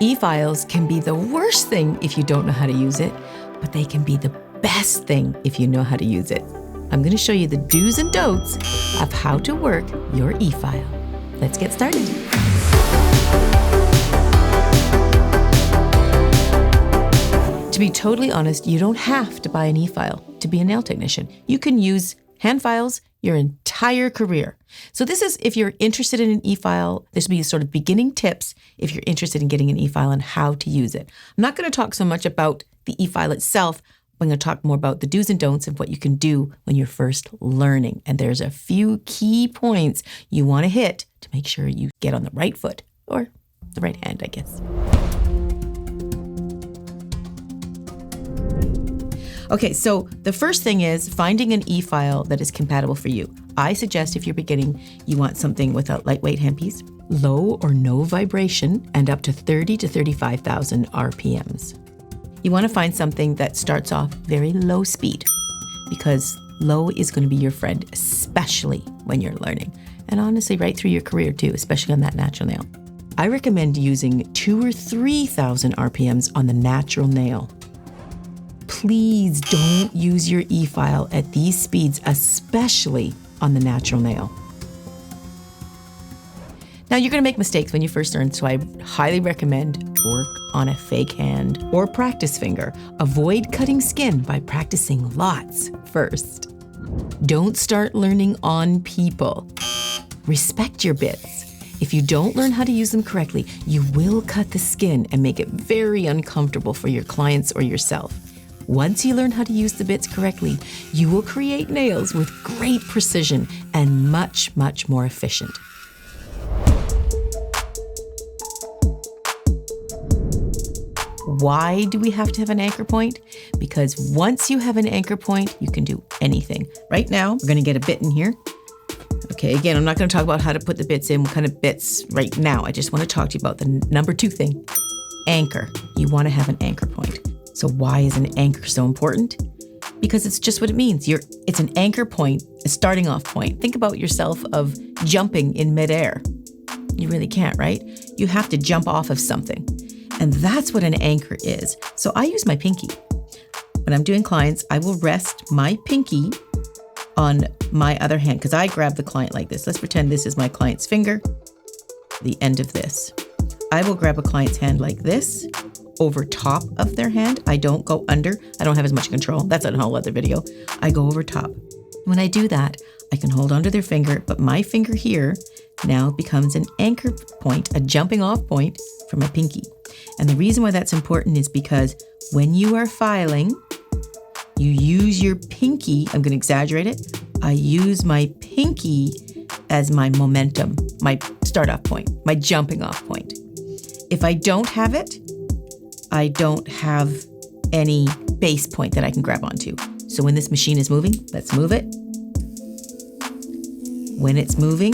E-files can be the worst thing if you don't know how to use it, but they can be the best thing if you know how to use it. I'm going to show you the do's and don'ts of how to work your e-file. Let's get started. To be totally honest, you don't have to buy an e-file to be a nail technician. You can use hand files your entire career. So this is if you're interested in an e-file, this will be sort of beginning tips if you're interested in getting an e-file and how to use it. I'm not going to talk so much about the e-file itself. I'm going to talk more about the do's and don'ts of what you can do when you're first learning. And there's a few key points you want to hit to make sure you get on the right foot, or the right hand, I guess. Okay, so the first thing is finding an e-file that is compatible for you. I suggest if you're beginning, you want something with a lightweight handpiece, low or no vibration, and up to 30 to 35,000 RPMs. You want to find something that starts off very low speed, because low is going to be your friend, especially when you're learning. And honestly, right through your career too, especially on that natural nail. I recommend using 2,000 or 3,000 RPMs on the natural nail. Please don't use your e-file at these speeds, especially on the natural nail. Now, you're going to make mistakes when you first learn, so I highly recommend work on a fake hand or practice finger. Avoid cutting skin by practicing lots first. Don't start learning on people. Respect your bits. If you don't learn how to use them correctly, you will cut the skin and make it very uncomfortable for your clients or yourself. Once you learn how to use the bits correctly, you will create nails with great precision and much, much more efficient. Why do we have to have an anchor point? Because once you have an anchor point, you can do anything. Right now, we're going to get a bit in here. Okay, again, I'm not going to talk about how to put the bits in, what kind of bits right now. I just want to talk to you about the number 2 thing, anchor. You want to have an anchor point. So why is an anchor so important? Because it's just what it means. It's an anchor point, a starting off point. Think about yourself of jumping in midair. You really can't, right? You have to jump off of something. And that's what an anchor is. So I use my pinky. When I'm doing clients, I will rest my pinky on my other hand because I grab the client like this. Let's pretend this is my client's finger, the end of this. I will grab a client's hand like this, over top of their hand. I don't go under. I don't have as much control. That's a whole other video. I go over top. When I do that, I can hold onto their finger, but my finger here now becomes an anchor point, a jumping off point for my pinky. And the reason why that's important is because when you are filing, you use your pinky. I'm going to exaggerate it. I use my pinky as my momentum, my start off point, my jumping off point. If I don't have it, I don't have any base point that I can grab onto. So when this machine is moving, let's move it. When it's moving,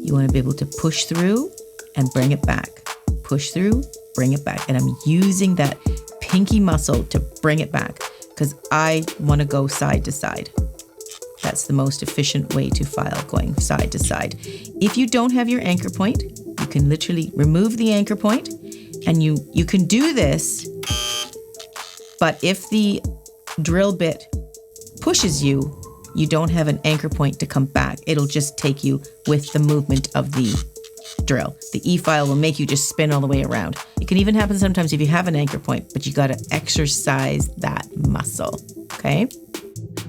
you want to be able to push through and bring it back. Push through, bring it back. And I'm using that pinky muscle to bring it back because I want to go side to side. That's the most efficient way to file, going side to side. If you don't have your anchor point, you can literally remove the anchor point. And you can do this, but if the drill bit pushes you, you don't have an anchor point to come back. It'll just take you with the movement of the drill. The e-file will make you just spin all the way around. It can even happen sometimes if you have an anchor point, but you got to exercise that muscle, okay?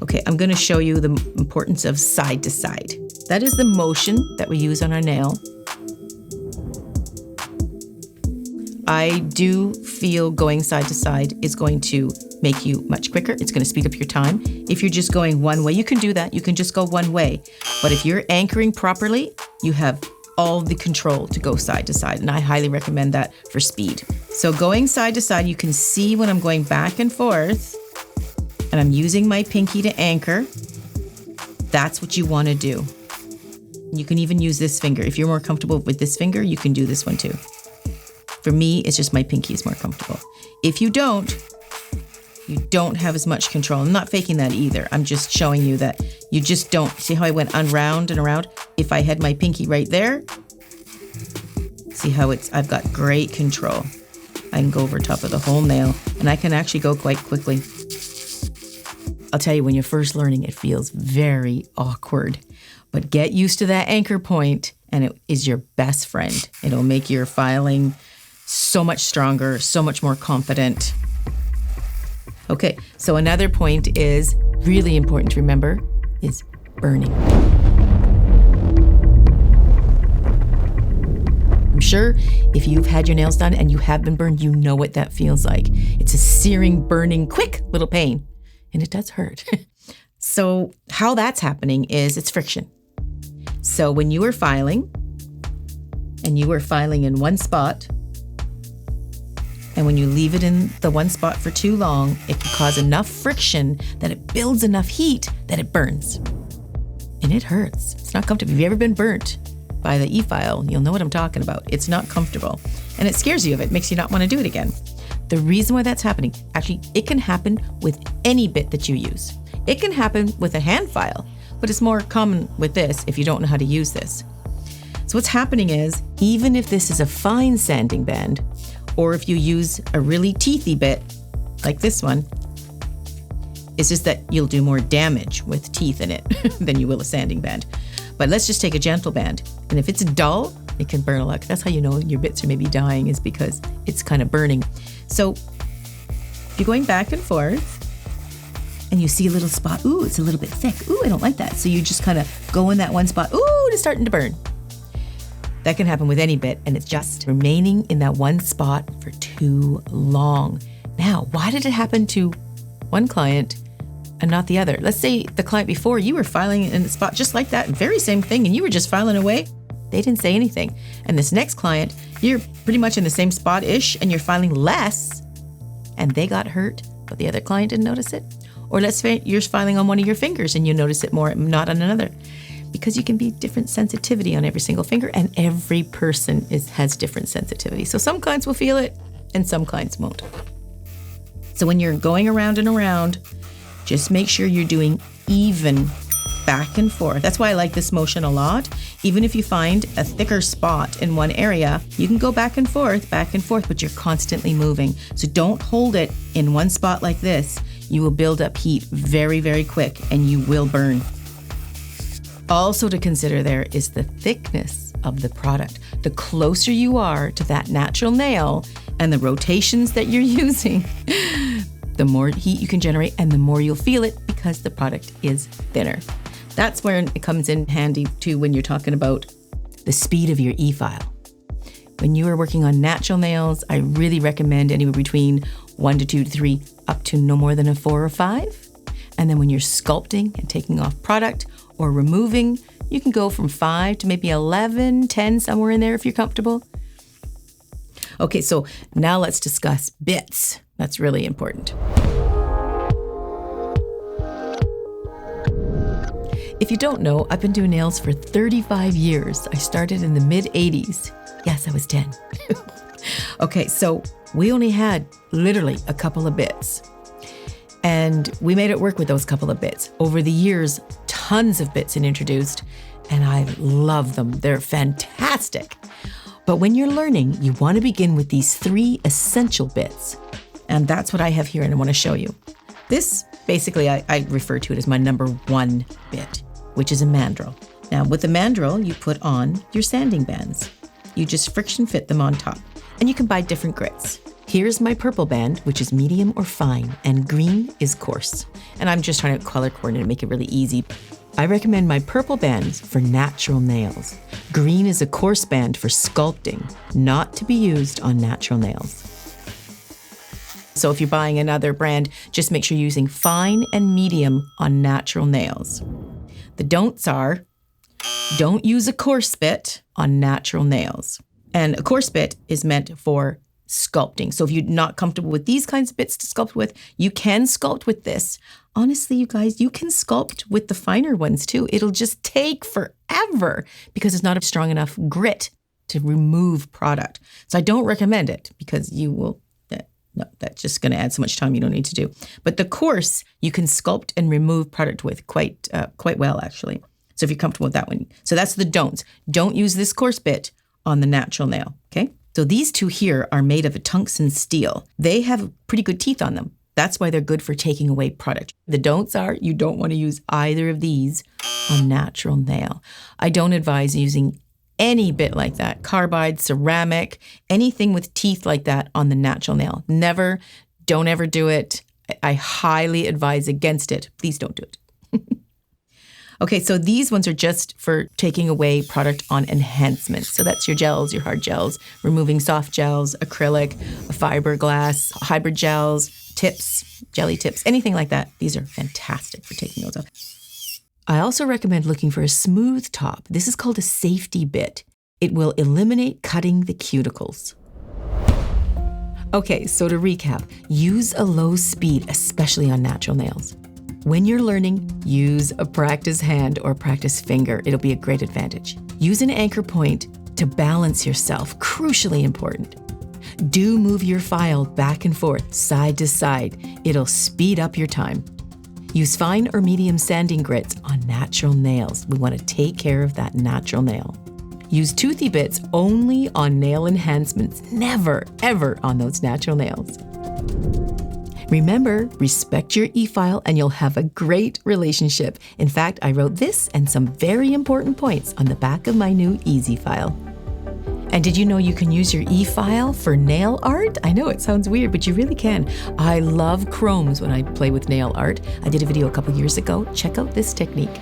Okay, I'm going to show you the importance of side to side. That is the motion that we use on our nail. I do feel going side to side is going to make you much quicker. It's going to speed up your time. If you're just going one way, you can do that. You can just go one way. But if you're anchoring properly, you have all the control to go side to side. And I highly recommend that for speed. So going side to side, you can see when I'm going back and forth and I'm using my pinky to anchor. That's what you want to do. You can even use this finger. If you're more comfortable with this finger, you can do this one too. For me, it's just my pinky is more comfortable. If you don't have as much control. I'm not faking that either. I'm just showing you that you just don't. See how I went around and around? If I had my pinky right there, see how I've got great control. I can go over top of the whole nail, and I can actually go quite quickly. I'll tell you, when you're first learning, it feels very awkward. But get used to that anchor point, and it is your best friend. It'll make your filing so much stronger, so much more confident. Okay, so another point is really important to remember is burning. I'm sure if you've had your nails done and you have been burned, you know what that feels like. It's a searing, burning, quick little pain, and it does hurt. So how that's happening is it's friction. So when you are filing, and you are filing in one spot, and when you leave it in the one spot for too long, it can cause enough friction that it builds enough heat that it burns. And it hurts. It's not comfortable. If you've ever been burnt by the e-file, you'll know what I'm talking about. It's not comfortable. And it scares you. It makes you not want to do it again. The reason why that's happening, actually, it can happen with any bit that you use. It can happen with a hand file, but it's more common with this if you don't know how to use this. So what's happening is, even if this is a fine sanding band, or if you use a really teethy bit, like this one, it's just that you'll do more damage with teeth in it than you will a sanding band. But let's just take a gentle band. And if it's dull, it can burn a lot. That's how you know your bits are maybe dying, is because it's kind of burning. So if you're going back and forth, and you see a little spot, ooh, it's a little bit thick. Ooh, I don't like that. So you just kind of go in that one spot, ooh, it's starting to burn. That can happen with any bit, and it's just remaining in that one spot for too long. Now, why did it happen to one client and not the other? Let's say the client before, you were filing in the spot just like that, very same thing, and you were just filing away. They didn't say anything. And this next client, you're pretty much in the same spot-ish, and you're filing less, and they got hurt, but the other client didn't notice it. Or let's say you're filing on one of your fingers and you notice it more, not on another. Because you can be different sensitivity on every single finger, and every person has different sensitivity. So some clients will feel it and some clients won't. So when you're going around and around, just make sure you're doing even back and forth. That's why I like this motion a lot. Even if you find a thicker spot in one area, you can go back and forth, but you're constantly moving. So don't hold it in one spot like this. You will build up heat very, very quick, and you will burn. Also to consider there is the thickness of the product. The closer you are to that natural nail and the rotations that you're using, the more heat you can generate and the more you'll feel it, because the product is thinner. That's where it comes in handy too when you're talking about the speed of your e-file. When you are working on natural nails, I really recommend anywhere between 1 to 2 to 3, up to no more than a 4 or 5. And then when you're sculpting and taking off product or removing, you can go from 5 to maybe 11, 10, somewhere in there if you're comfortable. Okay, so now let's discuss bits. That's really important. If you don't know, I've been doing nails for 35 years. I started in the mid-'80s. Yes, I was 10. Okay, so we only had literally a couple of bits. And we made it work with those couple of bits. Over the years, tons of bits been introduced, and I love them. They're fantastic. But when you're learning, you want to begin with these 3 essential bits. And that's what I have here, and I want to show you. This, basically, I refer to it as my number 1 bit, which is a mandrel. Now, with the mandrel, you put on your sanding bands. You just friction fit them on top, and you can buy different grits. Here's my purple band, which is medium or fine, and green is coarse. And I'm just trying to color coordinate and make it really easy. I recommend my purple bands for natural nails. Green is a coarse band for sculpting, not to be used on natural nails. So if you're buying another brand, just make sure you're using fine and medium on natural nails. The don'ts are, don't use a coarse bit on natural nails. And a coarse bit is meant for sculpting. So if you're not comfortable with these kinds of bits to sculpt with, you can sculpt with this. Honestly, you guys, you can sculpt with the finer ones too. It'll just take forever because it's not a strong enough grit to remove product. So I don't recommend it because you will, no, that's just going to add so much time you don't need to do. But the coarse, you can sculpt and remove product with quite well, actually. So if you're comfortable with that one. So that's the don'ts. Don't use this coarse bit on the natural nail, okay? So these two here are made of a tungsten steel. They have pretty good teeth on them. That's why they're good for taking away product. The don'ts are you don't want to use either of these on natural nail. I don't advise using any bit like that, carbide, ceramic, anything with teeth like that on the natural nail. Never, don't ever do it. I highly advise against it. Please don't do it. Okay, so these ones are just for taking away product on enhancements. So that's your gels, your hard gels, removing soft gels, acrylic, fiberglass, hybrid gels, tips, jelly tips, anything like that. These are fantastic for taking those off. I also recommend looking for a smooth top. This is called a safety bit. It will eliminate cutting the cuticles. Okay, so to recap, use a low speed, especially on natural nails. When you're learning, use a practice hand or practice finger. It'll be a great advantage. Use an anchor point to balance yourself, crucially important. Do move your file back and forth, side to side. It'll speed up your time. Use fine or medium sanding grits on natural nails. We want to take care of that natural nail. Use toothy bits only on nail enhancements, never, ever on those natural nails. Remember, respect your e-file and you'll have a great relationship. In fact, I wrote this and some very important points on the back of my new Easy file. And did you know you can use your e-file for nail art? I know it sounds weird, but you really can. I love chromes when I play with nail art. I did a video a couple years ago. Check out this technique.